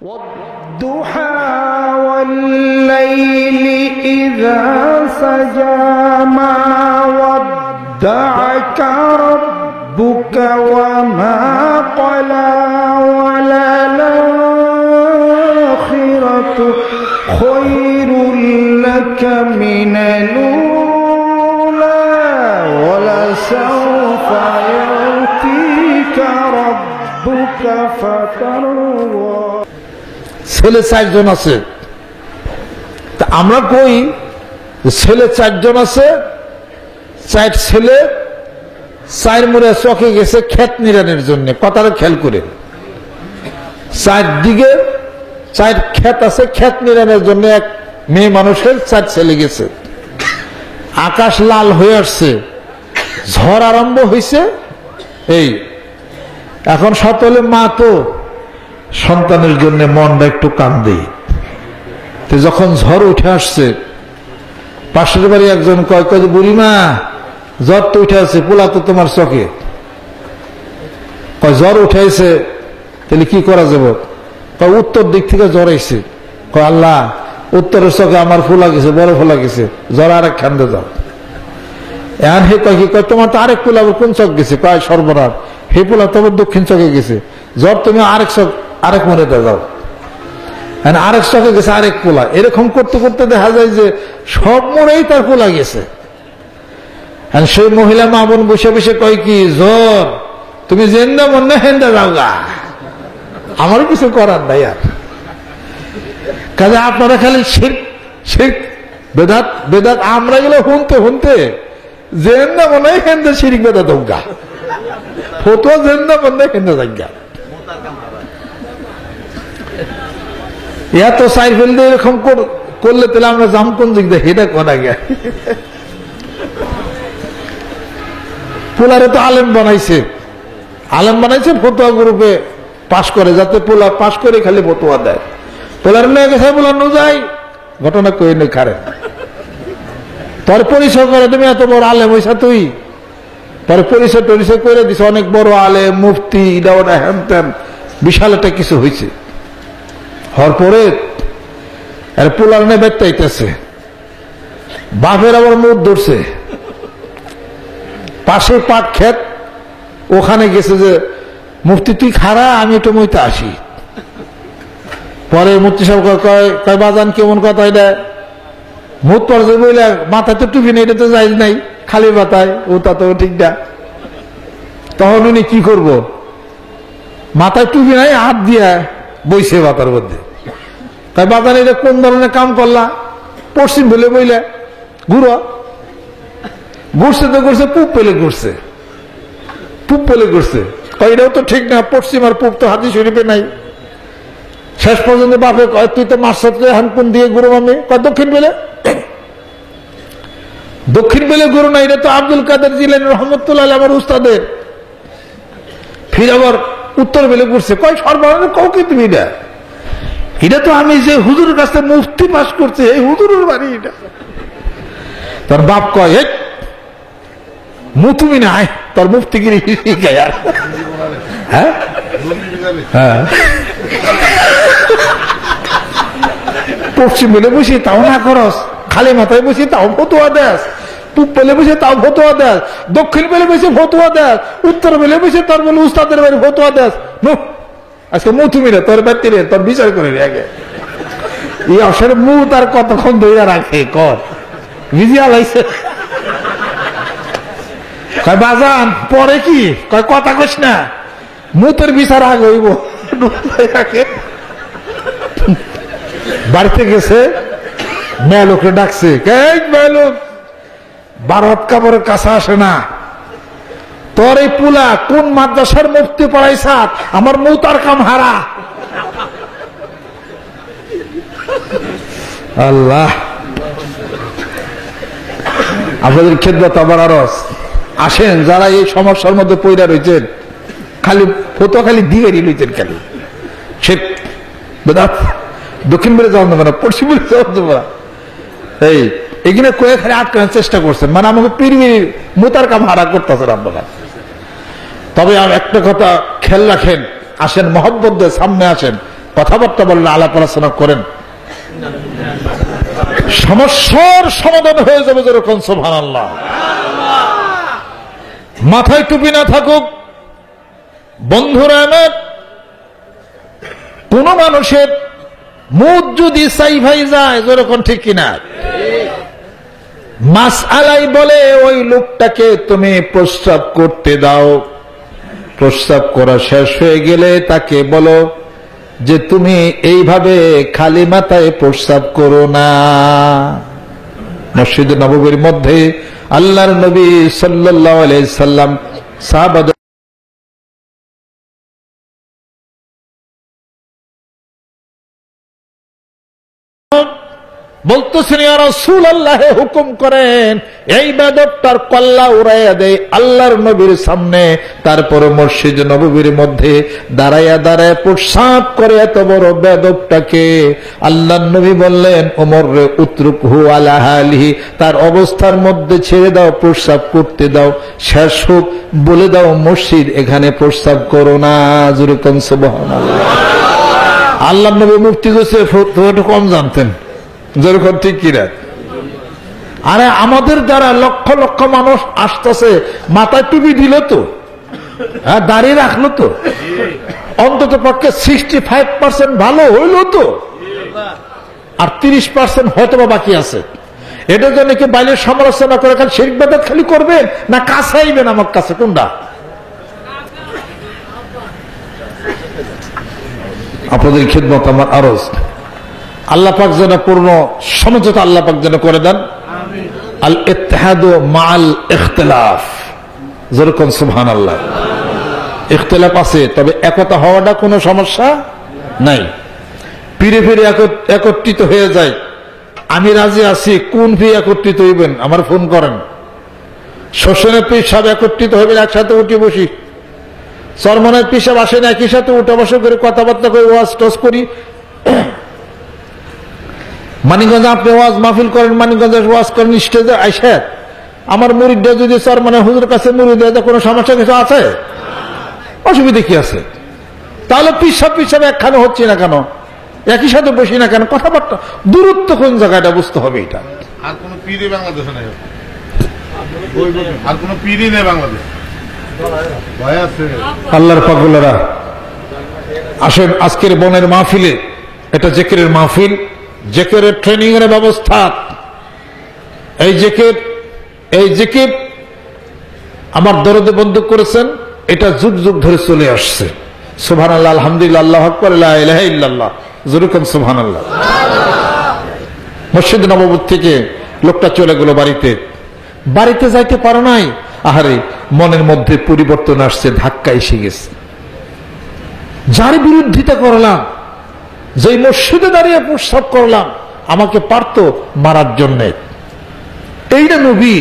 والضحى والليل إذا سجى ما ودعك ربك وما قلى وللآخرة خير لك من الأولى ولسوف يعطيك ربك فترضى। ছেলে 4 জন আছে, তা আমরা কই ছেলে 4 জন আছে, 4 ছেলে 4 মুড়ে চকে গেছে ক্ষেত নিরানের জন্য। কথাটা খেয়াল করে, 4 দিকে 4 ক্ষেত আছে, ক্ষেত নিরানের জন্য এক মেয়ে মানুষের 4 ছেলে গেছে। আকাশ লাল হয়ে আসছে, ঝড় আরম্ভ হয়েছে। এই এখন সকলে মা তো সন্তানের জন্য মনটা একটু কান্দে। যখন ঝড় উঠে আসছে, পাশের বাড়ি একজন কয় কয় বুড়িমা জ্বর তো উঠে আসছে, পোলা তো তোমার চোখে। কয় জ্বর উঠে আসছে, তাহলে কি করা যাব? কয় উত্তর দিক থেকে জ্বর আইছে। কয় আল্লাহ, উত্তরের চোখে আমার ফুলা গেছে, বড় ফুলা গেছে, জ্বর আরেক খান্দে যাও। এখন হে কয় কি কয় তোমার তো আরেক পোলা কোন চোখ গেছে? কয় সর্বনাশ, হে পোলা তোমার দক্ষিণ চোখে গেছে, জ্বর তুমি আরেক চোখ আরেক মনে যাও। আরেক চোখে গেছে আরেক পোলা। এরকম করতে করতে দেখা যায় যে সব মোড়েই তার পোলা গেছে। সেই মহিলা মা বোন বসে বসে কয় কি জ্বর তুমি জেন্দা মনে হেন্দা যাও গা, আমারও কিছু করার নাই। আর কাজে আপনারা খালি শিরক বেদাত বেদাত আমরা গেলে শুনতে শুনতে জেন্দা মনে হেন্দা শিরিক বেদাত গা, ফতুয়া জেন্দা মনে হেন্দা যাই গা। এত সাইড ফেলতে এরকম করলে তাহলে আমরা জাম কোন দিক দিয়ে হেটা করা গে। পোলারে তো আলেম বানাইছে, আলেম বানাইছে ফতুয়া গ্রুপে পাশ করে, যাতে পোলা পাশ করে খালি ফতুয়া দেয়। পোলার নিয়ে গেছে বলা নু যাই ঘটনা কই নই খারে তোর পরিচয় করে, তুমি এত বড় আলেম হইছা, তুই তোর পরিচয় টরিচয় করে দিছ অনেক বড় আলেম, মুফতি, ইডা ওটা হ্যান ত্যান, বিশাল একটা কিছু হয়েছে। হওয়ার পরে পোলার নিয়ে বেতাইতেছে, বাপের আবার মুখ ধরছে, পাশে পাট ক্ষেত, ওখানে গেছে যে মুফতি তুই খারা, আমি একটু মইতে আসি। পরে মুফতি সাহেব কয় বাজান কেমন কথা এটা, মুখ পড়ছে বইলে মাথায় তো টুপি নেই, এটা তো যাই নাই, খালি মাথায়, ও তা তো ঠিক না। তখন উনি কি করব, মাথায় টুপি নাই, হাত দিয়া বইছে মাথার মধ্যে। তাই বাজান এটা কোন ধরনের কাম করলা, পশ্চিম বলে বইলে ঘুরো, ঘুরছে তো ঘুরছে, পুপ পেলে ঘুরছে, পুপ পেলে ঘুরছে। এটাও তো ঠিক না, পশ্চিম আর পুপ তো হাদিস শরীফে নাই। শেষ পর্যন্ত বাপে কয় তুই তো মার্শাতে হানপুন দিয়ে গুরু, আমি কয় দক্ষিণ বেলে, দক্ষিণ বেলে গুরু না, এটা তো আব্দুল কাদের জিলানী রহমতুল্লাহ আমার উস্তাদের। ফির আবার উত্তর বেলে ঘুরছে, কয় সর্বনাশ কাউকে তুমি এটা, এটা তো আমি যে হুজুরের কাছে মুফতি পাস করছে, এই হুজুরের বাড়ি এটা। তোর বাপ কয় তুমি না তোর মুফতিগিরি আর হ্যাঁ হ্যাঁ, পশ্চিম বলে বসি তাও না করস, খালি মাথায় বসি তাও ফতুয়া দেস, পূব বেলে বসে তাও ফতুয়া দেস, দক্ষিণ বেলে বসে ফতুয়া দেস, উত্তর বেলে বসে তোর বলে উস্তাদের বাড়ি ফতুয়া দেস। আজকে তুমি না তোর ব্যক্তি রে, তোর বিচার করে আগে এই অসের মুখ তার কতক্ষণ ধরে রাখে, কর ভিজিয়া লাইছে। কয় বাজান পরে কি কয় কথা কইস না, মুতের বিচার আগে হইব। বাড়িতে গেছে, মেয়ে লোকরে ডাকছে, মেয়ে লোক 12 কাপড়ের কাছে আসে না, তোর এই পুলা কোন মাদ্রাসার মুফতি পড়াইছ, আমার মুতার কাম হারা। আল্লাহ আপনাদের খেদমত আবার আরস আসেন, যারা এই সমস্যার মধ্যে পয়রা রয়েছেন, খালি ফতুয়া খালি দিয়ে রয়েছেন, খালি সে বেদাত দক্ষিণ বেড়ে যাওয়া যাবে না, পশ্চিম বেড়ে যাওয়া যাবে না, এই এখানে কয়ে খালি আটকানোর চেষ্টা করছেন, মানে আমাকে পৃথিবীর মুতার কাম হারা করতেছেন আপনারা। তবে আর একটা কথা খেয়াল রাখেন, আসেন মহব্বত দিয়ে সামনে আসেন, কথাবার্তা বলেন, আলাপ আলোচনা করেন, সমস্যার সমাধান হয়ে যাবে যেরকম। সুবহানাল্লাহ। মাথায় টুপি না থাকুক, বন্ধুরা আমার, কোন মানুষের মুখ যদি চাই ভাই যায় যেরকম, ঠিক কিনা? মাসআলাই বলে ওই লোকটাকে তুমি প্রস্রাব করতে দাও, প্রস্রাব করা শেষ হয়ে গেলে তাকে বলো যে তুমি এইভাবে খালি মাথায় প্রস্রাব করো না। মসজিদে নববীর মধ্যে আল্লাহর নবী সাল্লাল্লাহু আলাইহি সাল্লাম সাহাবাদের বলতেছেন, ইয়া রাসূলুল্লাহ, হুকুম করেন এই বেদবটার কল্লা উড়াইয়া দেয় আল্লাহর নবীর সামনে। তারপর মসজিদ নববীর মধ্যে দাঁড়াইয়া দাঁড়ায় প্রস্রাব করে এত বড় বেদবটাকে আল্লাহর নবী বললেন, ওমর রে উতরুকহু আলা হালিহি, তার অবস্থার মধ্যে ছেড়ে দাও, প্রস্রাব করতে দাও, শেষ হোক, বলে দাও মসজিদ এখানে প্রস্রাব করো না। জোরে কোন সুবহানাল্লাহ। আল্লাহর নবী মুফতি কইছে, একটু কম জানতেন, যেরকম, ঠিক কিনা? আরে আমাদের দ্বারা লক্ষ লক্ষ মানুষ আসতেছে, মাথায় টুপি দিল তো, হ্যাঁ, দাঁড়িয়ে রাখলো তো, অন্তত পক্ষে 65% ভালো হইল তো, আর 30% হয়তো বা বাকি আছে। এটার জন্য কি বাইরের সমালোচনা করে খালি শিরক বিদআত খালি করবেন, না কাছে আইবেন আমার কাছে? কোনটা? আপনাদের খিদমত আমার আরজ। আল্লাহ পাক যেন পূর্ণ সমঝোতা আল্লাহ পাক যেন করে দেন। আল ইত্তিহাদু মাআল ইখতিলাফ, যেরকম সুবহানাল্লাহ। ইখতিলাফ আছে, তবে একতা হওয়াটা কোনো সমস্যা নাই। ফিরে ফিরে একত্রিত হয়ে যায়, আমি রাজি আছি। কোন ফি একত্রিত হইবেন আমার ফোন করেন। শোষণের পীর সব একত্রিত হইবেন, একসাথে উঠে বসি। চরমনের পীর সব আসেন, একই সাথে উঠে বসে করে কথাবার্তা করে ওয়াজ টস করি। মানিকগঞ্জে আপনি ওয়াজ মাহফিল করেন, মানিকগঞ্জে ওয়াজ করেন, স্টেজে আইসা আমার মুরিদরা যদি মানে হুজুর কাছে মুরিদ হয়ে কোনো সমস্যা কিছু আছে, অসুবিধা কি আছে? তাহলে পিসাব একখানে হচ্ছে না কেন, একই সাথে বসি না কেন? কথাবার্তা দূরত্ব কোন জায়গাটা বুঝতে হবে। এটা আর কোন পীরই বাংলাদেশে নাই, আর কোন পীরই নেই বাংলাদেশ। ভয় আছে। আল্লাহর পাগলেরা আসেন আজকের বনের মাহফিলে। এটা জিকিরের মাহফিল, জিকিরের ট্রেনিং এর ব্যবস্থা। এই জিকির আমার দরদে বন্ধু করেছেন, এটা যুগ যুগ ধরে চলে আসছে। সুবহানাল্লাহ, আলহামদুলিল্লাহ, আল্লাহু আকবার, লা ইলাহা ইল্লাল্লাহ, যেরকম সুবহানাল্লাহ। মসজিদ নববী থেকে লোকটা চলে গেল বাড়িতে যাইতে পারে নাই। আহারে, মনের মধ্যে পরিবর্তন আসছে, ধাক্কা এসে গেছে। যার বিরোধিতা করলাম, যে মসজিদে দাঁড়িয়ে প্রস্রাব করলাম, আমাকে পারত মারার জন্যে। এই না নবী,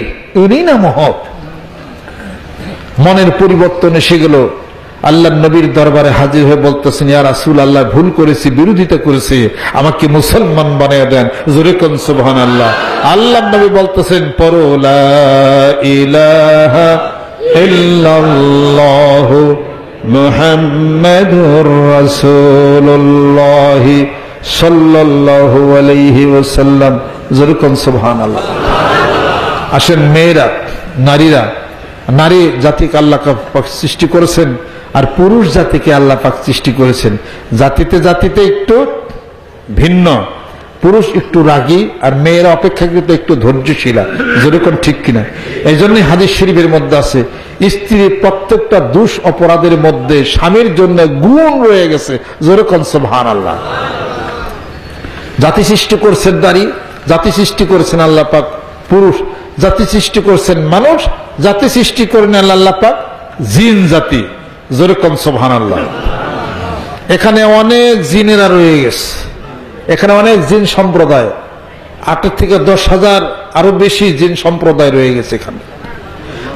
উনি না মহৎ। মনের পরিবর্তন এসে গেল। আল্লাহ নবীর দরবারে হাজির হয়ে বলতেছেন, ইয়া রাসূলুল্লাহ, ভুল করেছি, বিরোধিতা করেছি, আমাকে মুসলমান বানিয়ে দেন। জোরে কোন সুবহানাল্লাহ। আল্লাহ নবী বলতেছেন, পড়ো লা ইলাহা ইল্লাল্লাহু মুহাম্মাদুর রাসূলুল্লাহ সাল্লাল্লাহু আলাইহি ওয়াসাল্লাম। জোরে কোন সুবহানাল্লাহ। আসেন মেয়েরা, নারীরা, নারী জাতিকে আল্লাহ পাক সৃষ্টি করেছেন, আর পুরুষ জাতিকে আল্লাহ পাক সৃষ্টি করেছেন। জাতিতে জাতিতে একটু ভিন্ন। পুরুষ একটু রাগী, আর মেয়েরা অপেক্ষাকৃত একটু ধৈর্যশীলা। যেরকম, ঠিক কিনা? এই জন্যই হাদিস শরীফের মধ্যে আছে, স্ত্রীর প্রত্যেকটা দুষ অপরাধের মধ্যে স্বামীর জন্য গুণ রয়ে গেছে। যেরকম সুবহানাল্লাহ। জাতি সৃষ্টি করছেন নারী, জাতি সৃষ্টি করেছেন আল্লাহ পাক পুরুষ, জাতি সৃষ্টি করছেন মানুষ, জাতি সৃষ্টি করেন আল্লাহ পাক জিন জাতি। যেরকম সুবহানাল্লাহ। এখানে অনেক জিনেরা রয়ে গেছে, এখানে অনেক জিন সম্প্রদায়, 8 থেকে 10,000 আরো বেশি জিন সম্প্রদায় রয়ে গেছে এখানে।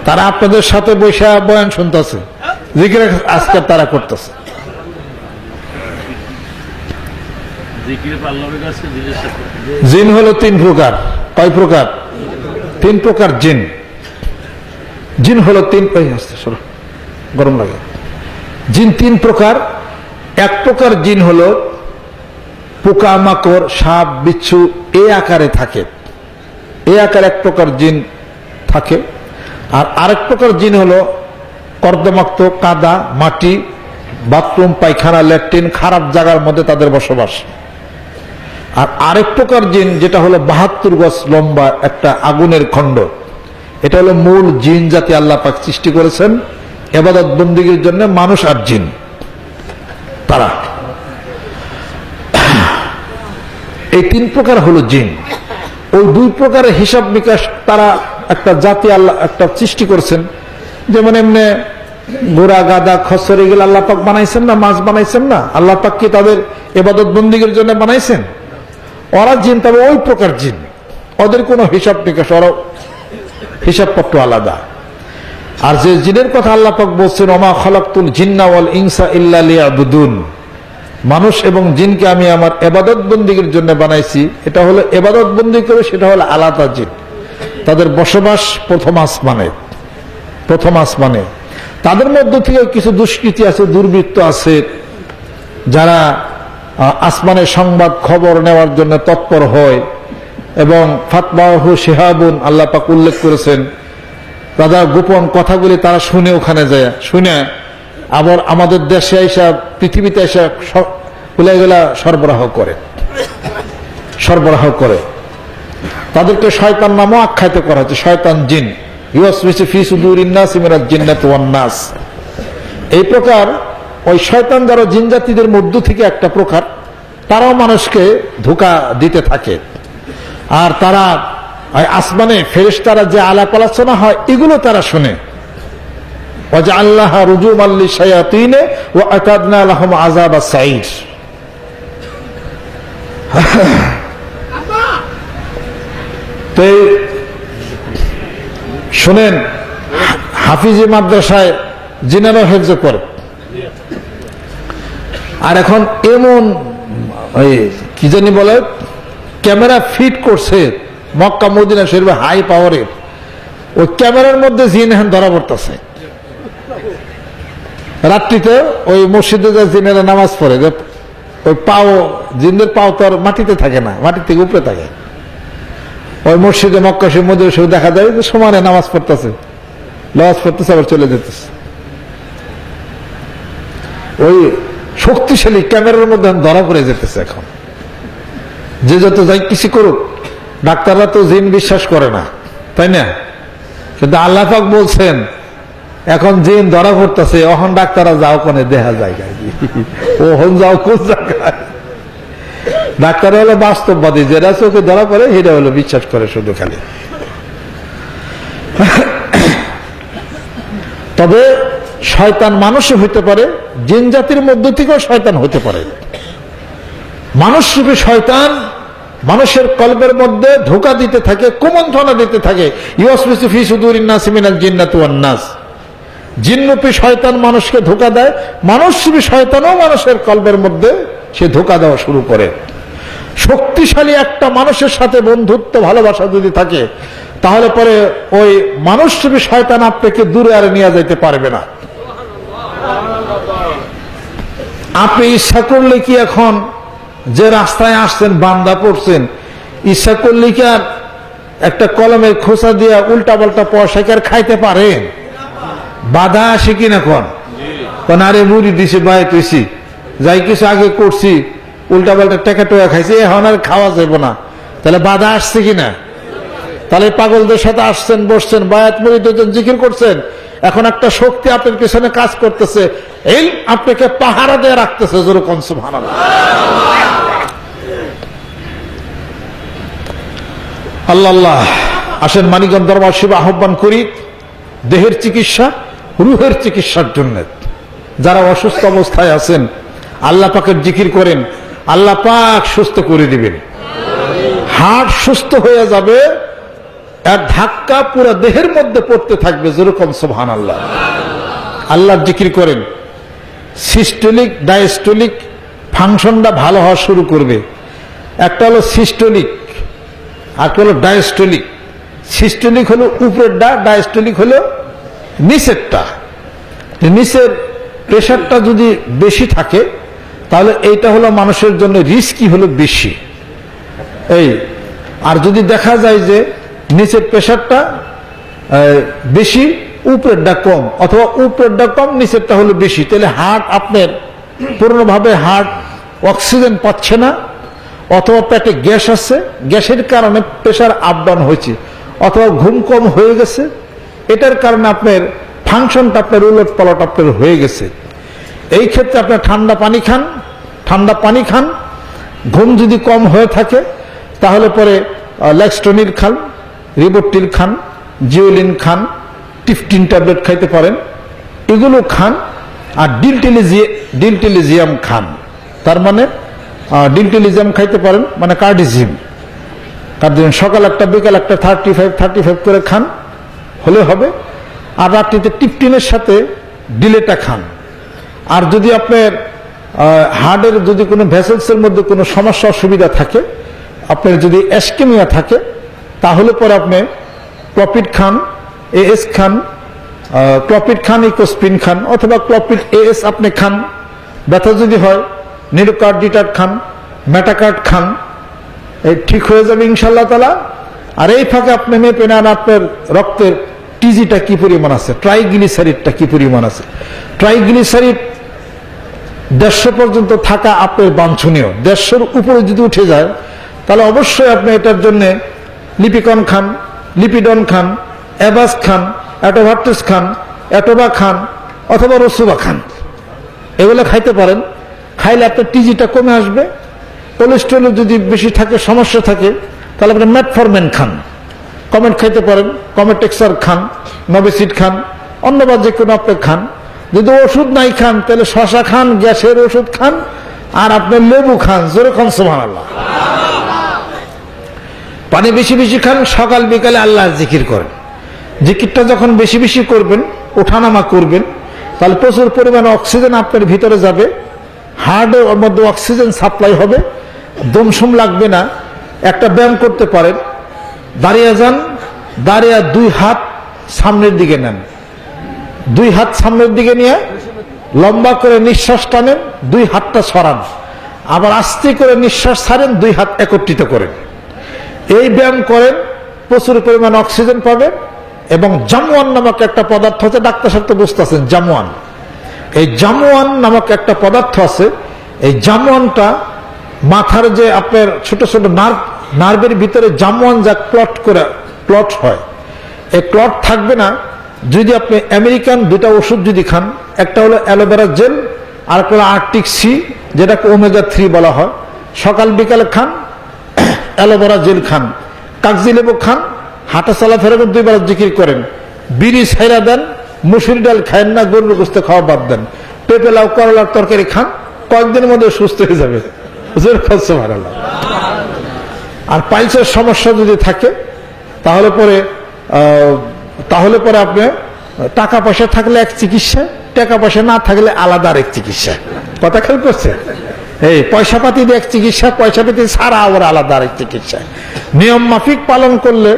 তারা আপনাদের সাথে বসে বয়ান শুনতেছে, জিকির আজকাল তারা করতেছে। জিন হলো 3 প্রকার। কয় প্রকার? 3 প্রকার জিন। জিন হলো 3, গরম লাগে। জিন 3 প্রকার। এক প্রকার জিন হলো পোকামাকড়, সাপ, বিচ্ছু এই আকারে থাকে। এই আকারে এক প্রকার জিন থাকে। আর আরেক প্রকার জিন হলো কর্দমাক্ত, কাদা, মাটি, বাথরুম, পায়খানা, ল্যাট্রিন, খারাপ জায়গার মধ্যে তাদের বসবাস। আর আরেক প্রকার জিন যেটা হলো 72 গজ লম্বা একটা আগুনের খণ্ড, এটা হলো মূল জিন জাতি আল্লাহ পাক সৃষ্টি করেছেন ইবাদত বন্দেগীর জন্য, মানুষ আর জিন। তারা এই 3 প্রকার হলো জিন। ওই 2 প্রকারের হিসাব নিকাশ তারা একটা জাতি আল্লাহ একটা সৃষ্টি করেছেন। যেমন এমনি ঘোড়া, গাদা, খচ্চর এগুলো আল্লাহ পাক বানাইছেন না, মাছ বানাইছেন না? আল্লাহ পাক কি তাদের ইবাদত বন্দেগীর জন্য বানাইছেন? ওরা জিন, তবে ওই প্রকার জিন, ওদের কোনো হিসাব নিকাশ, ওরা হিসাবপত্র আলাদা। আর যে জিনের কথা আল্লাহ পাক বলছেন, ওমা খালাকতুল জিন্না ওয়াল ইনসা ইল্লা লিয়াবুদুন, মানুষ এবং জিনকে আমি আমার ইবাদত বন্দেগীর জন্য বানাইছি, এটা হলো ইবাদত বন্দেগী করে, সেটা হলো আলাদা জিন। তাদের বসবাস প্রথম আসমানে। তাদের মধ্য থেকে কিছু দুষ্কৃতী আছে, দুর্বৃত্ত আছে, যারা আসমানের সংবাদ খবর নেওয়ার জন্য তৎপর হয়। এবং ফাতবাহু শিহাবুন, আল্লাহ পাক উল্লেখ করেছেন, তারা গোপন কথাগুলি তারা শুনে, ওখানে যায় শুনে আবার আমাদের দেশে এসে, পৃথিবীতে এসে এগুলা সরবরাহ করে। তাদেরকে শয়তান নামও আখ্যায়িত করা হচ্ছে, শয়তান জিন। ইউওয়াসওয়িসু ফি সুদুরিন নাসি মিনাল জিন্নাতি ওয়ান নাস। এই প্রকার ওই শয়তান যারা জিন জাতিদের মধ্য থেকে একটা প্রকার, তারাও মানুষকে ধোঁকা দিতে থাকে। আর তারা আসমানে ফেরেশতারা যে আলাপ আলোচনা হয়, এগুলো তারা শুনে। ওয়াজআলনাহা রুজুমান লিশ-শায়াতিন ওয়া আতাদনা লাহুম আযাবাস সাঈর। তো শুনেন, হাফিজি মাদ্রাসায় জিনেরও হেফজ করে। আর এখন এমন কি জানি বলে, ক্যামেরা ফিট করছে মক্কা মদিনা শরীফে, হাই পাওয়ারের। ওই ক্যামেরার মধ্যে জিন এখন ধরা পড়তেছে। রাত্রিতে ওই মসজিদে যে জিনেরা নামাজ পড়ে, যে ওই পাও, জিনদের পাও তো আর মাটিতে থাকে না, মাটির থেকে উপরে থাকে। ওই মসজিদে মক্কা শরীফ মদিনা শরীফ দেখা যায় যে সমানে নামাজ পড়তেছে, আবার চলে যেতেছে। ওই শক্তিশালী ক্যামেরার মধ্যে ধরা পড়ে যেতেছে। এখন যে যত যাই কিছু করুক, ডাক্তাররা তো জিন বিশ্বাস করে না, তাই না? কিন্তু আল্লাহ পাক বলছেন এখন জিন ধরা পড়তেছে, এখন ডাক্তাররা যাও কোনে দেখা যায়, ওহন যাও কোন জায়গায়। ডাক্তার হলো বাস্তববাদী, যেটা চোখে ধরা পড়ে সেটা হলো বিশ্বাস করে শুধু খালি। তবে শয়তান মানুষও হইতে পারে, জিন জাতির মধ্য থেকেও শয়তান হতে পারে। মানুষ রূপী শয়তান মানুষের কলবের মধ্যে ধোঁকা দিতে থাকে, কুমন্ত্রণা দিতে থাকে। ইউওয়াসওয়িসু ফি সুদুরিন নাসি মিনাল জিন্নাতি ওয়ান নাস। জিনরূপী শয়তান মানুষকে ধোঁকা দেয়, মানুষরূপী শয়তানও মানুষের কলবের মধ্যে সে ধোঁকা দেওয়া শুরু করে। শক্তিশালী একটা মানুষের সাথে বন্ধুত্ব, ভালোবাসা যদি থাকে, তাহলে পরে ওই মানুষরূপী শয়তান আপনাকে দূরে আর নিয়ে যাইতে পারবে না। আপনি ইচ্ছা করলে কি এখন যে রাস্তায় আসছেন, বান্দা পড়ছেন, ইচ্ছা করলে কি আর একটা কলমের খোসা দিয়ে উল্টা পাল্টা পয়সা কি আর খাইতে পারেন? বাধা আসে কিনা? কোন আরে মুড়ি দিছে, বাই তুইছি, যাই কিছু আগে করছি, উল্টা পাল্টা টেকা টোয়া খাইছে, এখন আর খাওয়া যাবে না। তাহলে বাধা আসছে কিনা? তাহলে পাগলদের সাথে আসছেন, বসছেন, বায়াত মুড়ি দিয়েছেন, জিকির করছেন, এখন একটা শক্তি আপনার পিছনে কাজ করতেছে, এই আপনাকে পাহারা দিয়ে রাখতেছে। যেরকম সুবহানাল্লাহ। আল্লাহ আসেন, মানিকগঞ্জ দরবার শিব আহ্বান করি দেহের চিকিৎসা, রুহের চিকিৎসার জন্য। যারা অসুস্থ অবস্থায় আছেন, আল্লাহ পাকের জিকির করেন, আল্লাহ পাক সুস্থ করে দিবেন। হার্ট সুস্থ হয়ে যাবে, আর ধাক্কা পুরো দেহের মধ্যে পড়তে থাকবে। যেরকম সুবহানাল্লাহ। আল্লাহর জিকির করেন, সিস্টোলিক ডায়াস্টোলিক ফাংশনটা ভালো হওয়া শুরু করবে। একটা হলো সিস্টোলিক, আর হলো ডায়াস্টোলিক। সিস্টোলিক হলো উপরেরটা, ডায়াস্টোলিক হলো নিচেরটা। নিচের প্রেশারটা যদি বেশি থাকে, তাহলে এইটা হলো মানুষের জন্য রিস্কি হলো বেশি। এই আর যদি দেখা যায় যে নিচের প্রেশারটা বেশি, উপরেরটা কম, অথবা উপরেরটা কম নিচেরটা হলো বেশি, তাহলে হার্ট আপনার পূর্ণভাবে হার্ট অক্সিজেন পাচ্ছে না, অথবা পেটে গ্যাস আছে, গ্যাসের কারণে প্রেশার আপ ডাউন হয়েছে, অথবা ঘুম কম হয়ে গেছে, এটার কারণে আপনার ফাংশনটা আপনার উলট পালট আপনার হয়ে গেছে। এই ক্ষেত্রে আপনার ঠান্ডা পানি খান। ঘুম যদি কম হয়ে থাকে তাহলে পরে ল্যাক্সটোনিল খান, রিবোট্টিল খান, জিওলিন খান, টিফটিন ট্যাবলেট খাইতে পারেন, এগুলো খান। আর ডিলটিলিজিয়াম খান, তার মানে ডিলটিলিজিয়াম খাইতে পারেন, মানে কার্ডিজিম সকাল একটা বিকাল একটা 35 করে খান হলে হবে। আর রাত্রিতে টিফটিনের সাথে ডিলেটা খান। আর যদি আপনার হার্টের যদি কোনো ভেসেলসের মধ্যে কোনো সমস্যা অসুবিধা থাকে, আপনার যদি অ্যাস্কেমিয়া থাকে, তাহলে পরে আপনি ক্লপিড খান, এএস খান, ক্লপিড খান, ইকোস্পিন খান, অথবা ক্লপিড এএস আপনি খান। ব্যথা যদি হয় নিডোকার্ডিটার খান, মেটাকার্ড খান, এই ঠিক হয়ে যাবে ইনশাআল্লাহ তাআলা। আর এই ফাঁকে আপনি মেপে নেন আপনার রক্তের টিজিটা কি পরিমাণ আছে, ট্রাইগ্লিসারিডটা কি পরিমাণ আছে। ট্রাইগ্লিসারিড 150 পর্যন্ত থাকা আপনার বাঞ্ছনীয়। 150-র উপরে যদি উঠে যায় তাহলে অবশ্যই আপনি এটার জন্য লিপিকন খান, লিপিডন খান, অ্যাবাস খান, অ্যাটোভার্টিস খান, অ্যাটোবা খান, অথবা রসুবা খান। এগুলো খাইতে পারেন। খাইলে আপনার টিজিটা কমে আসবে। কোলেস্টেরল যদি বেশি থাকে, সমস্যা থাকে, তাহলে আপনি মেটফরমিন খান। কমেট খাইতে পারেন, কমেটেক্সার খান, নবিসিড খান, অন্যবার যে কোনো আপনি খান। যদি ওষুধ নাই খান তাহলে শশা খান, গ্যাসের ওষুধ খান, আর আপনি লেবু খান। জোরে খান সুবহানাল্লাহ। পানি বেশি বেশি খান। সকাল বিকালে আল্লাহর জিকির করেন। জিকিরটা যখন বেশি বেশি করবেন, ওঠানামা করবেন, তাহলে প্রচুর পরিমাণে অক্সিজেন আপনার ভিতরে যাবে, হার্টের মধ্যে অক্সিজেন সাপ্লাই হবে, দমসম লাগবে না। একটা ব্যায়াম করতে পারেন, দাঁড়িয়ে যান, দাঁড়িয়ে 2 হাত সামনের দিকে নেন, 2 হাত সামনের দিকে নিয়ে লম্বা করে নিঃশ্বাস টানেন, 2 হাতটা সরান, আবার আস্তে করে নিঃশ্বাস ছাড়েন, 2 হাত একত্রিত করেন। এই ব্যায়াম করেন, প্রচুর পরিমাণ অক্সিজেন পাবেন। এবং জামওয়ান নামক একটা পদার্থ আছে, ডাক্তার সাহেব তো বুঝতেছেন জামওয়ান। এই জামওয়ান নামক একটা পদার্থ আছে। এই জামওয়ানটা মাথার যে আপনার ছোট ছোট নার্ভের ভিতরে জামওয়ান যা ক্লট হয়, এই ক্লট থাকবে না যদি আপনি আমেরিকান 2টা ওষুধ যদি খান। একটা হলো অ্যালোভেরা জেল, আর একটা হলো আর্কটিক সি, যেটাকে ওমেগা 3 বলা হয়। সকাল বিকালে খান, অ্যালোভেরা জেল খান, কাগজি লেবু খান, হাঁটা চলাফেরা করে 2 বার জিকির করেন, বিড়ি ছাইরা দেন, মুসুরি ডাল খায়েন না, গরুর গোশত খাওয়া বাদ দেন, পেঁপে লাউ করলার তরকারি খান, কয়েকদিনের মধ্যে সুস্থ হয়ে যাবে। আর পাইলসের সমস্যা যদি থাকে তাহলে পরে আপনি টাকা পয়সা থাকলে এক চিকিৎসা, টাকা পয়সা না থাকলে আলাদা আরেক চিকিৎসা। কথা খেয়াল করছে? এই পয়সা পাতি দিয়ে এক চিকিৎসা, পয়সা পাতি ছাড়া আবার আলাদা আরেক চিকিৎসা। নিয়ম মাফিক পালন করলে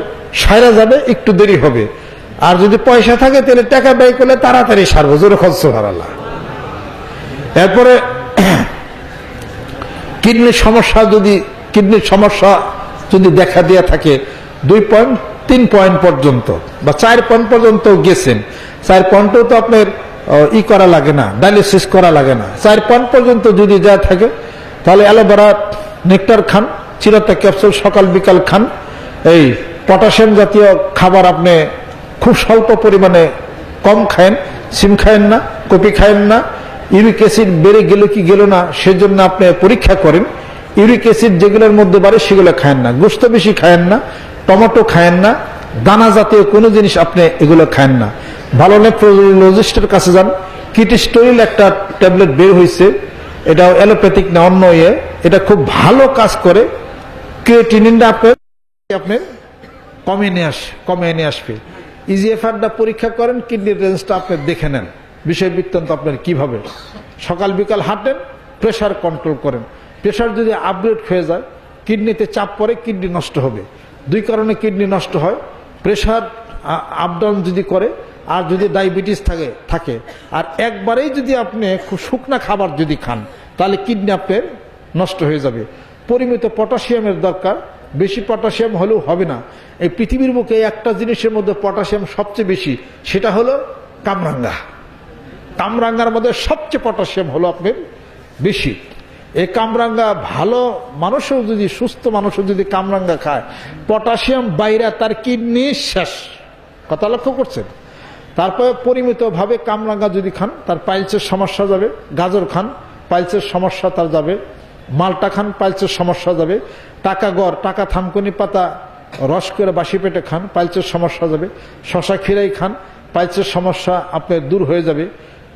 সারা যাবে, একটু দেরি হবে। আর যদি পয়সা থাকে তাহলে টাকা ব্যয় করলে তাড়াতাড়ি সারবো। জোরে খরচ সুবহানাল্লাহ। এরপরে কিডনির সমস্যা যদি দেখা দেয়া থাকে 2.3 পয়েন্ট পর্যন্ত বা 4 পয়েন্ট পর্যন্ত গেছেন, 4 পয়েন্টও তো আপনার করা লাগে না, ডায়ালিসিস করা লাগে না। 4 পয়েন্ট পর্যন্ত যদি যা থাকে তাহলে অ্যালোভেরা নেকটার খান, চিরাতা ক্যাপসুল সকাল বিকাল খান। এই পটাশিয়াম জাতীয় খাবার আপনি খুব স্বল্প পরিমাণে কম খায়েন, সিম খায়েন না, কপি খায়েন না। ইউরিক অ্যাসিড বেড়ে গেল কি গেল না সেজন্য আপনি পরীক্ষা করেন। ইউরিক অ্যাসিড যেগুলোর মধ্যে বাড়ে সেগুলো খায়েন না, গোশত বেশি খায়েন না, টমেটো খায়েন না, দানা জাতীয় কোনো জিনিস আপনি এগুলো খায়েন না। ভালো নেফ্রোলজিস্টের কাছে যান। কিটিস্টোরিল একটা ট্যাবলেট বের হয়েছে, এটা অ্যালোপ্যাথিক না অন্য এটা খুব ভালো কাজ করে। ক্রিয়েটিনিনটা আপনি কমিয়ে নিয়ে আসবে। ইজিএফআরটা পরীক্ষা করেন, কিডনির রেঞ্জটা আপনি দেখে নেন, বিষয় বৃত্তান্ত আপনার কিভাবে। সকাল বিকাল হাঁটেন, প্রেশার কন্ট্রোল করেন। প্রেশার যদি আপগ্রেড হয়ে যায়, কিডনিতে চাপ পড়ে, কিডনি নষ্ট হবে। 2 কারণে কিডনি নষ্ট হয়। প্রেশার আপ ডাউন যদি করে, আর যদি ডায়াবেটিস থাকে, আর একবারেই যদি আপনি খুব শুকনা খাবার যদি খান, তাহলে কিডনি আপনার নষ্ট হয়ে যাবে। পরিমিত পটাশিয়ামের দরকার, বেশি পটাশিয়াম হলেও হবে না। এই পৃথিবীর বুকে একটা জিনিসের মধ্যে পটাশিয়াম সবচেয়ে বেশি, সেটা হলো কামরাঙ্গা। কামরাঙ্গার মধ্যে সবচেয়ে পটাশিয়াম হলো আপনার বেশি। এই কামরাঙ্গা ভালো মানুষও যদি, সুস্থ মানুষও যদি কামরাঙ্গা খায়, পটাশিয়াম বাইরে তার কিডনি শেষ। কথা লক্ষ্য করছেন? তারপরে পরিমিতভাবে কামরাঙ্গা যদি খান, তার পাইলসের সমস্যা যাবে। গাজর খান, পাইলসের সমস্যা তার যাবে। মালটা খান, পাইলসের সমস্যা যাবে। টাকা গড়, টাকা থানকুনি পাতা রস করে বাসি পেটে খান, পাইলসের সমস্যা যাবে। শশা খিরাই খান, পাইলসের সমস্যা আপনার দূর হয়ে যাবে।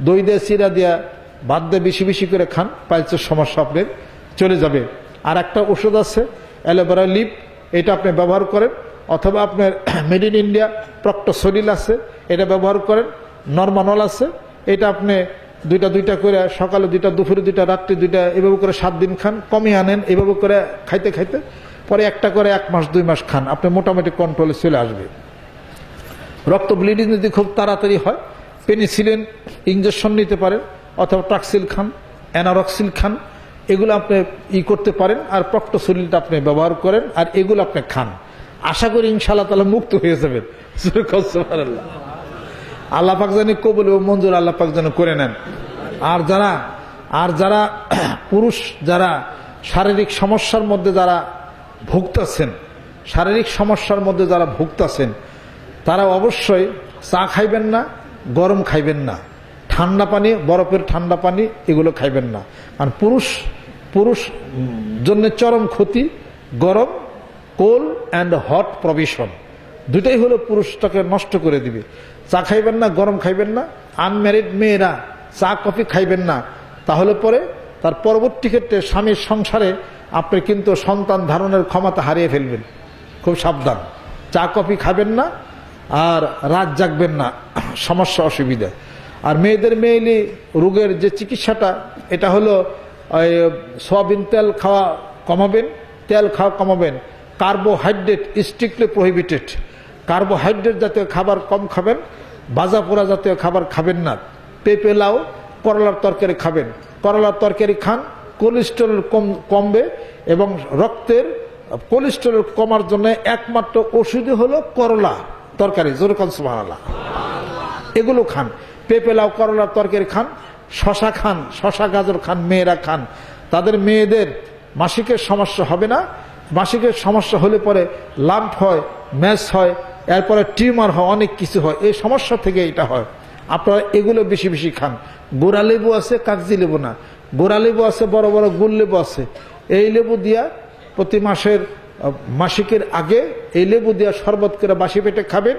দই দিয়ে চিরা দিয়া ভাত দিয়ে বেশি বেশি করে খান, পাইলসের সমস্যা আপনার চলে যাবে। আর একটা ওষুধ আছে অ্যালোভেরা লিপ, এটা আপনি ব্যবহার করেন। অথবা আপনার মেড ইন ইন্ডিয়া প্রক্টোসোলিল আছে, এটা ব্যবহার করেন। নরমানল আছে, এটা আপনি দুইটা করে, সকালে 2টা, দুপুরে 2টা, রাত্রে 2টা, এভাবে করে 7 দিন খান। কমিয়ে আনেন এভাবে করে খাইতে খাইতে, পরে একটা করে 1 মাস 2 মাস খান, আপনি মোটামুটি কন্ট্রোলে চলে আসবে। রক্ত ব্লিডিং যদি খুব তাড়াতাড়ি হয়, পেনিসিলিন ইঞ্জেকশন নিতে পারেন, অথবা ট্রাক্সিল খান, অ্যানারক্সিল খান, এগুলো আপনি করতে পারেন। আর প্রক্টোসোলিলটা আপনি ব্যবহার করেন, আর এগুলো আপনি খান। আশা করি ইনশাআল্লাহ তাআলা মুক্ত হয়ে যাবেন। সুবহানাল্লাহ। আল্লাহ পাক জানি কবুল ও মঞ্জুর আল্লাহ পাক যেন করে নেন। আর যারা পুরুষ, যারা শারীরিক সমস্যার মধ্যে যারা ভুগতেছেন, তারা অবশ্যই চা খাইবেন না, গরম খাইবেন না, ঠান্ডা পানি, বরফের ঠান্ডা পানি এগুলো খাইবেন না। কারণ পুরুষ জন্য চরম ক্ষতি গরম, কোল্ড অ্যান্ড হট প্রভিশন, দুটাই হলো পুরুষটাকে নষ্ট করে দিবে। চা খাইবেন না, গরম খাইবেন না। আনম্যারিড মেয়েরা চা কফি খাইবেন না, তাহলে পরে তার পরবর্তী ক্ষেত্রে স্বামীর সংসারে আপনি কিন্তু সন্তান ধারণের ক্ষমতা হারিয়ে ফেলবেন। খুব সাবধান। চা কফি খাবেন না, আর রাত জাগবেন না, সমস্যা অসুবিধা। আর মেয়েদের মেইলি রোগের যে চিকিৎসাটা, এটা হলো সয়াবিন তেল খাওয়া কমাবেন, তেল খাওয়া কমাবেন। Carbohydrate strictly prohibited. কার্বোহাইড্রেট জাতীয় খাবার কম খাবেন, ভাজা পোড়া জাতীয় খাবার খাবেন না। পেঁপে, লাউ, করলার তরকারি খাবেন। করলার তরকারি খান, কোলেস্টেরল কমবে। এবং রক্তের কোলেস্টেরল কমার জন্য একমাত্র ওষুধই হলো করলা তরকারি। জোরে কোন সুবহানাল্লাহ। এগুলো খান, পেঁপে, লাউ, করলার তরকারি খান। শশা খান, শশা গাজর খান, মেয়েরা খান। তাদের মেয়েদের মাসিকের সমস্যা হবে না। মাসিকের সমস্যা হলে পরে লাম্প হয়, ম্যাস হয়, এরপরে টিউমার হয়, অনেক কিছু হয়। এই সমস্যা থেকে এটা হয়। আপনারা এগুলো বেশি বেশি খান। গোড়া লেবু আছে, কাগজি লেবু না, গোড়া লেবু আছে, বড় বড় গোল লেবু আছে। এই লেবু দিয়া প্রতি মাসিকের আগে এই লেবু দিয়া শরবত করে বাসি পেটে খাবেন।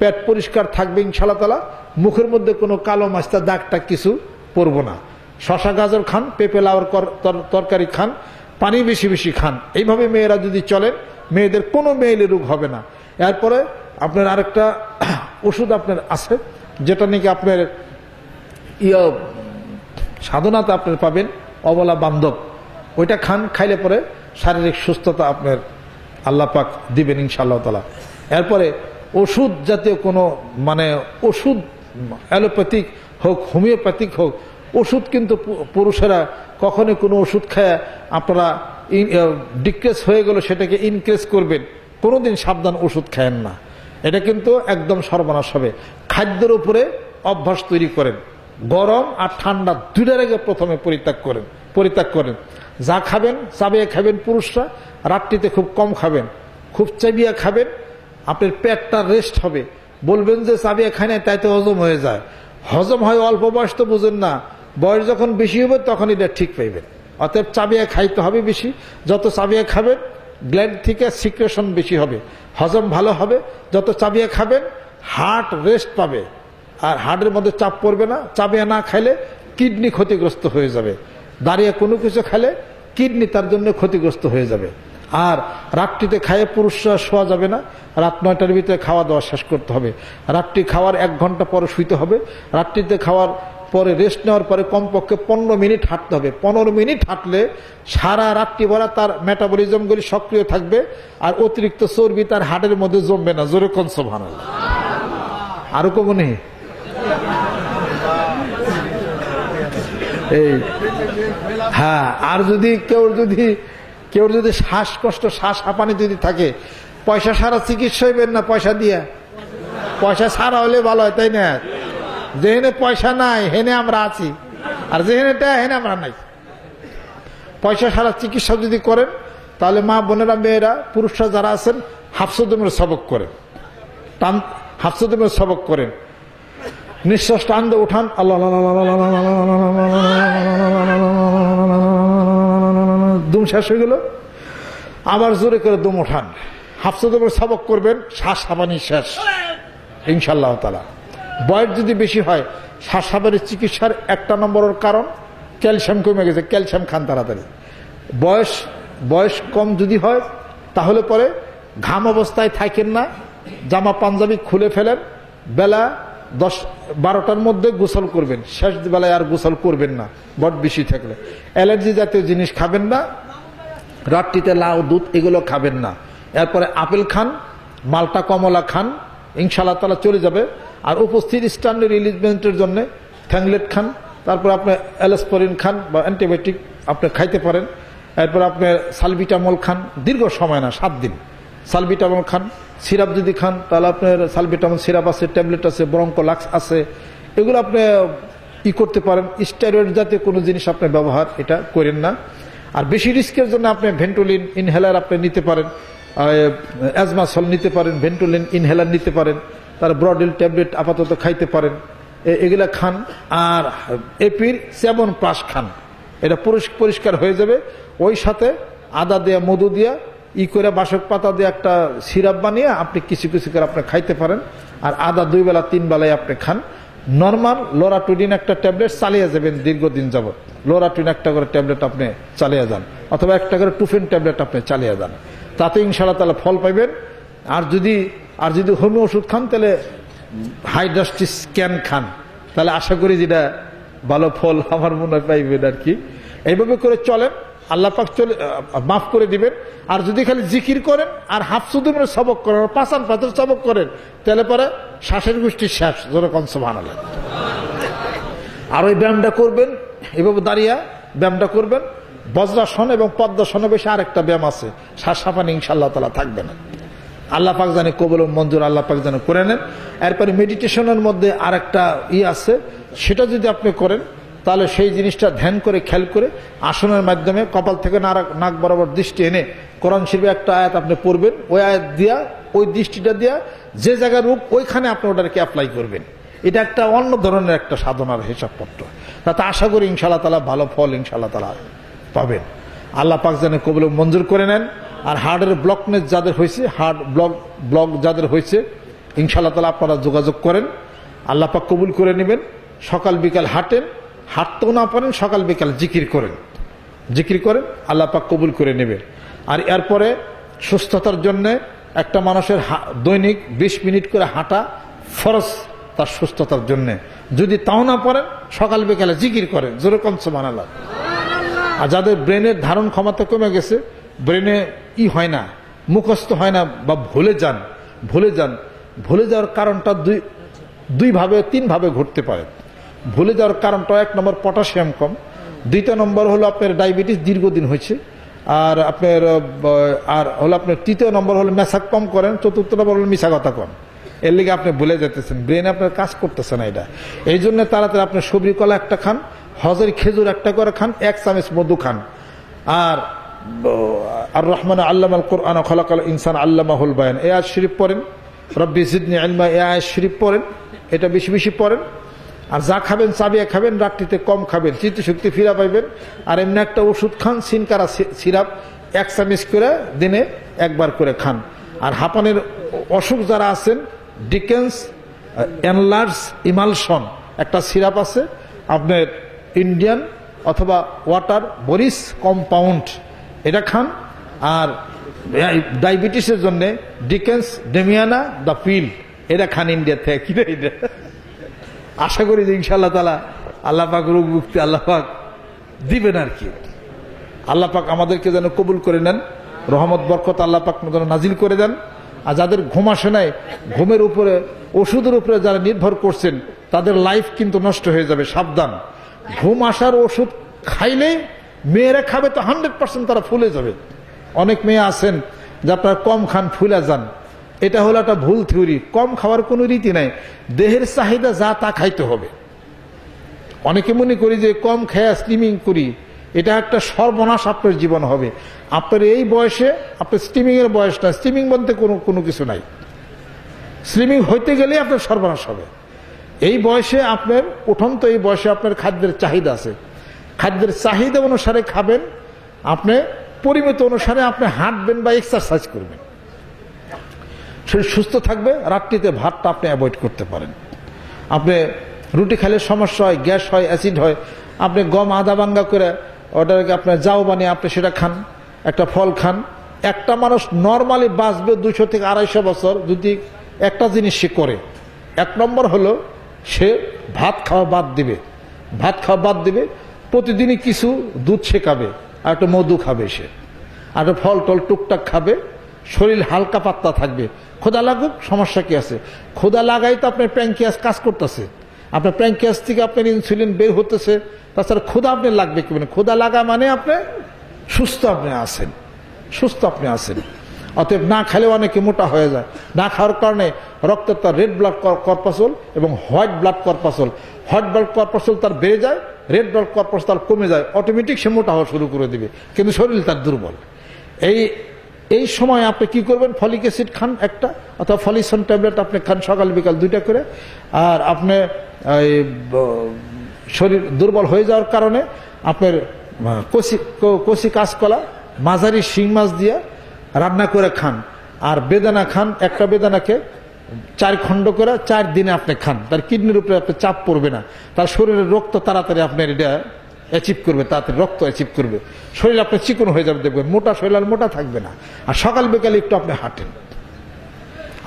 পেট পরিষ্কার থাকবে ইনশাআল্লাহ তাআলা। মুখের মধ্যে কোনো কালো মাস্তা দাগটা কিছু পড়বো না। শশা গাজর খান, পেঁপে লাউর তরকারি খান, পানি বেশি বেশি খান। এইভাবে মেয়েরা যদি চলেন, মেয়েদের কোনো মেয়েলি রোগ হবে না। এরপরে আপনার আরেকটা ওষুধ আপনার আছে, যেটা নাকি আপনার সাধনাতে আপনার পাবেন, অবলা বান্ধব। ওইটা খান, খাইলে পরে শারীরিক সুস্থতা আপনার আল্লাহ পাক দিবেন ইনশাআল্লাহ তাআলা। এরপরে ওষুধ জাতীয় কোনো ওষুধ, অ্যালোপ্যাথিক হোক, হোমিওপ্যাথিক হোক, ওষুধ কিন্তু পুরুষেরা কখনোই কোনো ওষুধ খায় আপনারা ডিক্রেস হয়ে গেল সেটাকে ইনক্রেস করবেন, কোনোদিন সাবধান ওষুধ খায়েন না। এটা কিন্তু একদম সর্বনাশ হবে। খাদ্যের উপরে অভ্যাস তৈরি করেন। গরম আর ঠান্ডা দুইটার আগে প্রথমে পরিত্যাগ করেন। যা খাবেন চাবিয়ে খাবেন। পুরুষরা রাত্রিতে খুব কম খাবেন, খুব চাবিয়ে খাবেন। আপনার পেটটা রেস্ট হবে। বলবেন যে চাবিয়ে খায় না, তাই তো হজম হয়ে যায়। হজম হয় অল্প বয়স তো বুঝেন না, বয়স যখন বেশি হবে তখন এটা ঠিক পাইবেন। অতএব চাবিয়ে খাইতে হবে বেশি। যত চাবিয়ে খাবেন গ্ল্যান্ড থেকে সিক্রেশন বেশি হবে, হজম ভালো হবে। যত চাবিয়ে খাবেন হার্ট রেস্ট পাবে, আর হার্টের মধ্যে চাপ পড়বে না। চাবিয়ে না খাইলে কিডনি ক্ষতিগ্রস্ত হয়ে যাবে। দাঁড়িয়ে কোনো কিছু খেলে কিডনি তার জন্য ক্ষতিগ্রস্ত হয়ে যাবে। আর রাত্রিতে খাইয়ে পুরুষরা শোয়া যাবে না। রাত 9টার ভিতরে খাওয়া দাওয়া শেষ করতে হবে। রাত্রি খাওয়ার 1 ঘন্টা পরে শুইতে হবে। রাত্রিতে খাওয়ার পরে রেস্ট নেওয়ার পরে কমপক্ষে 15 মিনিট হাঁটতে হবে। 15 মিনিট হাঁটলে সারা রাত্রি ভরা তার মেটাবলিজমগুলি সক্রিয় থাকবে, আর অতিরিক্ত চর্বি তার হাড়ের মধ্যে জমবে না। জোরে কোন সুবহানাল্লাহ। আরো কমনি এই হ্যাঁ, আর যদি কেউ যদি শ্বাসকষ্ট, শ্বাস হাঁপানি যদি থাকে, পয়সা সারা চিকিৎসা হইবেন না পয়সা দিয়া? পয়সা সারা হলে ভালো হয়, তাই না? যেহেনে পয়সা নাই হেনে আমরা আছি, আর যেহেনে হেনে আমরা নাই। পয়সা সারা চিকিৎসা যদি করেন, তাহলে মা বোনেরা, মেয়েরা, পুরুষরা যারা আছেন হাফসুদমের সবক করেন, হাফসুদমের সবক করেন। নিঃশ্বাস টান দিয়ে উঠান, আল্লাহ, দুম শেষ হয়ে গেল, আবার জোরে করে দুম উঠান। হাফসুদমের সবক করবেন, শ্বাস হাঁপানি শেষ ইনশাআল্লাহ তাআলা। বয়স যদি বেশি হয়, শ্বাস হাঁপানির চিকিৎসার 1 নম্বরের কারণ ক্যালসিয়াম কমে গেছে, ক্যালসিয়াম খান তাড়াতাড়ি। বয়স কম যদি হয়, তাহলে পরে ঘাম অবস্থায় থাকেন না, জামা পাঞ্জাবি খুলে ফেলেন, বেলা 10-12টার মধ্যে গোসল করবেন, শেষ বেলায় আর গোসল করবেন না বট বেশি থাকলে। অ্যালার্জি জাতীয় জিনিস খাবেন না, রাত্রিতে লাউ, দুধ এগুলো খাবেন না। এরপরে আপেল খান, মালটা, কমলা খান, ইনশাআল্লাহ তাআলা চলে যাবে। আর উপস্থিত স্ট্যান্ডার্ড রিলিজমেন্টের জন্য থ্যাংলেট খান, তারপর আপনি অ্যালাসপরিন খান বা অ্যান্টিবায়োটিক আপনি খাইতে পারেন। এরপর আপনি সালবিটামল খান, দীর্ঘ সময় না, 7 দিন সালবিটামল খান। সিরাপ যদি খান, তাহলে আপনার সালবিটামল সিরাপ আছে, ট্যাবলেট আছে, ব্রঙ্কোলাক্স আছে, এগুলো আপনি করতে পারেন। স্টেরয়েড জাতীয় কোনো জিনিস আপনি ব্যবহার এটা করেন না। আর বেশি রিস্কের জন্য আপনি ভেন্টোলিন ইনহেলার আপনি নিতে পারেন, অ্যাজমাসল নিতে পারেন, ভেন্টোলিন ইনহেলার নিতে পারেন, তার ব্রডিল ট্যাবলেট আপাতত খাইতে পারেন, এগুলা খান। আর এপির 7 প্লাস খান, এটা পরিষ্কার হয়ে যাবে। ওই সাথে আদা দেয়া, মধু দিয়া করে বাসক পাতা দিয়ে একটা সিরাপ বানিয়ে আপনি কিছু কিছু করে আপনি খাইতে পারেন। আর আদা 2 বেলা 3 বেলায় আপনি খান। নর্মাল লোরাটুডিন একটা ট্যাবলেট চালিয়ে যাবেন দীর্ঘদিন যাবত। লোরাটুডিন একটা করে ট্যাবলেট আপনি চালিয়ে যান, অথবা একটা করে টুফেন ট্যাবলেট আপনি চালিয়ে যান, তাতে ইনশাআল্লাহ তাআলা ফল পাইবেন। আর যদি হোমিও ওষুধ খান, তাহলে হাইড্রাস্টিস স্ক্যান খান, তাহলে আশা করি যেটা ভালো ফল আমার মনে হয় পাইবেন আর কি। এইভাবে করে চলেন, আল্লাহ পাক মাফ করে দিবেন। আর যদি খালি জিকির করেন আর হাফসুদমের সবক করেন, পাঁচান পাথর সবক করেন, তাহলে পরে শ্বাসের গোষ্ঠী শেষ, যেরকম সুবহানাল্লাহ। আর ওই ব্যায়ামটা করবেন, এভাবে দাঁড়িয়ে ব্যায়ামটা করবেন। বজ্রাসন এবং পদ্মাসনে বেশি আরেকটা ব্যায়াম আছে, শ্বাস হাঁপানি ইনশাআল্লাহ তাআলা থাকবে না। আল্লাহ পাক জানে কবুল ও মঞ্জুর আল্লাহ পাক জানে করে নেন। এরপরে মেডিটেশনের মধ্যে আরেকটা আছে, সেটা যদি আপনি করেন, তাহলে সেই জিনিসটা ধ্যান করে, খেয়াল করে, আসনের মাধ্যমে কপাল থেকে নাক বরাবর দৃষ্টি এনে কোরআন শরীফে একটা আয়াত আপনি পড়বেন। ওই আয়াত দিয়া, ওই দৃষ্টিটা দিয়া যে জায়গার রূপ, ওইখানে আপনি ওটাকে অ্যাপ্লাই করবেন। এটা একটা অন্য ধরনের একটা সাধনার হিসাবপত্র। তাতে আশা করি ইনশাআল্লাহ তাআলা ভালো ফল ইনশাআল্লাহ তাআলা পাবেন। আল্লাহ পাক যেন কবুল ও মঞ্জুর করে নেন। আর হার্টের ব্লকনেস যাদের হয়েছে, হার্ট ব্লক যাদের হয়েছে, ইনশাআল্লাহ তাআলা আপনারা যোগাযোগ করেন, আল্লাহ পাক কবুল করে নেবেন। সকাল বিকাল হাঁটেন, হাঁটতেও না পারেন, সকাল বিকাল জিকির করেন, আল্লাহ পাক কবুল করে নেবেন। আর এরপরে সুস্থতার জন্য একটা মানুষের দৈনিক 20 মিনিট করে হাঁটা ফরজ তার সুস্থতার জন্য। যদি তাও না পারেন, সকাল বিকালে জিকির করেন, যেরকম সুবহানাল্লাহ। আর যাদের ব্রেনের ধারণ ক্ষমতা কমে গেছে, ব্রেনে হয় না, মুখস্থ হয় না, বা ভুলে যাওয়ার কারণটা 2 ভাবে 3 ভাবে ঘটতে পারে। ভুলে যাওয়ার কারণটা 1 নম্বর পটাশিয়াম কম, 2 নম্বর হলো আপনার ডায়াবেটিস দীর্ঘদিন হয়েছে, আর আপনার আপনার 3 নম্বর হলো মেসাক কম করেন, 4 নম্বর হলো মিশা কথা কম। এর লিগে আপনি ভুলে যেতেছেন, ব্রেন আপনার কাজ করতেছে না। এটা এই জন্য তাড়াতাড়ি আপনি সবরি কলা একটা খান, হজের খেজুর একটা করে খান, 1 চামচ মধু খান। আর রহমান আল্লামাল কোরআন খলাকাল ইনসান আল্লামাহুল বায়ান, এই আয়াত শরীফ পড়েন। রব্বি জিদনি ইলমা, এই আয়াত শরীফ পড়েন, এটা বেশি বেশি পড়েন। আর যা খাবেন চাবিয়ে খাবেন, রাত্রিতে কম খাবেন, স্মৃতিশক্তি ফিরা পাইবেন। আর এমনি একটা ওষুধ খান, সিনকারা সিরাপ 1 চামচ করে দিনে 1 বার করে খান। আর হাঁপানির অসুখ যারা আছেন, ডিকেন্স এনলার্জ ইমালশন একটা সিরাপ আছে, আপনার ইন্ডিয়ান অথবা ওয়াটার বরিস কম্পাউন্ড, এটা খান। আর ডায়াবেটিসের জন্য ডিকেন্স ডেমিয়ানা দ্য পিল, এটা খান ইন্ডিয়া থেকে। কি এটা আশা করি যে ইনশাআল্লাহ তাআলা আল্লাহ পাক রোগ মুক্তি আল্লাহ পাক দিবেন আর কি। আল্লাহ পাক আমাদেরকে যেন কবুল করে নেন, রহমত বরকত আল্লাহ পাক যেন নাজিল করে দেন। আর যাদের ঘুম আসে নাই, ঘুমের উপরে, ওষুধের উপরে যারা নির্ভর করছেন, তাদের লাইফ কিন্তু নষ্ট হয়ে যাবে, সাবধান। ঘুম আসার ওষুধ খাইলে মেয়েরা খাবে তো 100% তারা ফুলে যাবে। অনেক মেয়ে আছেন যে আপনারা কম খান ফুলে যান, এটা হলো একটা ভুল থিওরি। কম খাওয়ার কোনো রীতি নাই, দেহের চাহিদা যা তা খাইতে হবে। অনেকে মনে করি যে কম খেয়া স্লিমিং করি, এটা একটা সর্বনাশ আপনার জীবন হবে। আপনার এই বয়সে আপনার স্লিমিং এর বয়স না, স্লিমিং বলতে কোনো কিছু নাই। স্লিমিং হইতে গেলে আপনার সর্বনাশ হবে। এই বয়সে আপনার উঠন্ত, এই বয়সে আপনার খাদ্যের চাহিদা আছে, খাদ্যের চাহিদা অনুসারে খাবেন, আপনি পরিমিত অনুসারে আপনি হাঁটবেন বা এক্সারসাইজ করবেন, শরীর সুস্থ থাকবে। রাত্রিতে ভাতটা আপনি অ্যাভয়েড করতে পারেন। আপনি রুটি খেলে সমস্যা হয়, গ্যাস হয়, অ্যাসিড হয়, আপনি গম আধা ভাঙ্গা করে ওটাকে আপনার জাউ বানিয়ে আপনি সেটা খান, একটা ফল খান। একটা মানুষ নর্মালি বাঁচবে 200 থেকে 250 বছর যদি একটা জিনিস সে করে। 1 নম্বর হলো সে ভাত খাওয়া বাদ দিবে, ভাত খাওয়া বাদ দিবে, প্রতিদিনই কিছু দুধ সে খাবে, আর একটা মধু খাবে, সে আর একটা ফল টল টুকটাক খাবে, শরীর হালকা পাতলা থাকবে। ক্ষুধা লাগুক, সমস্যা কি আছে? ক্ষুধা লাগাই তো আপনার প্যাঙ্কিয়াস কাজ করতেছে, আপনার প্যাঙ্কিয়াস থেকে আপনার ইনসুলিন বের হতেছে, তাছাড়া ক্ষুধা আপনি লাগবে কি? মানে ক্ষুধা লাগা মানে আপনি সুস্থ, আপনি আছেন, সুস্থ আপনি আছেন। অতএব না খেলেও অনেকে মোটা হয়ে যায়। না খাওয়ার কারণে রক্তের তার রেড ব্লাড কর্পাসল এবং white blood corpuscle, white blood corpuscle তার বেড়ে যায়, রেড ব্লাড কর্পাসল তার কমে যায়, অটোমেটিক সে মোটা হওয়া শুরু করে দিবে, কিন্তু শরীর তার দুর্বল। এই সময় আপনি কি করবেন? ফলিক অ্যাসিড খান একটা, অথবা ফলিসন ট্যাবলেট আপনি খান সকাল বিকাল 2টা করে। আর আপনি শরীর দুর্বল হয়ে যাওয়ার কারণে আপনার কচি কাঁচকলা মাঝারি শিং মাছ দিয়ে রান্না করে খান, আর বেদানা খান। একটা বেদানাকে 4 খণ্ড করে 4 দিনে আপনি খান, তার কিডনির উপরে আপনার চাপ পড়বে না, তার শরীরের রক্ত তাড়াতাড়ি আপনার এটা অ্যাচিভ করবে, তাড়াতাড়ি রক্ত অ্যাচিভ করবে, শরীর আপনার চিকন হয়ে যাবে, দেখবেন মোটা শরীর আর মোটা থাকবে না। আর সকাল বিকালে একটু আপনি হাঁটেন,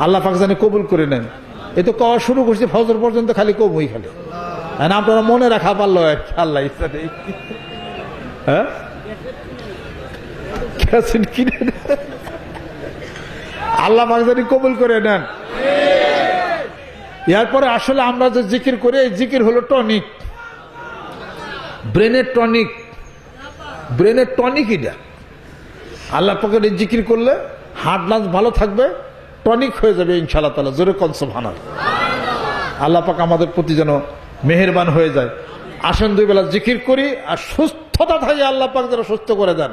আল্লাহ পাক জানে কবুল করে নেন। এ তো কওয়া শুরু করছে ফজর পর্যন্ত, খালি কবুই খালি, আপনারা মনে রাখা পারলো আল্লাহ ইচ্ছা নেই। হ্যাঁ কিনে আল্লাহ পাক জানি কবুল করে নেন। এরপরে আসলে আমরা যে জিকির করি, এই জিকির হলো টনিক, ব্রেনের টনিক, ব্রেনের টনিক। এটা আল্লাহ পাকের এই জিকির করলে হার্ট লাঞ্চ ভালো থাকবে, টনিক হয়ে যাবে ইনশাআল্লাহ তাআলা। জোরে কোন সুবহানাল্লাহ। আল্লাহ পাক আমাদের প্রতি যেন মেহেরবান হয়ে যায়। আসেন 2 বেলা জিকির করি, আর সুস্থতা থাকে আল্লাহ পাক যেন সুস্থ করে দেন।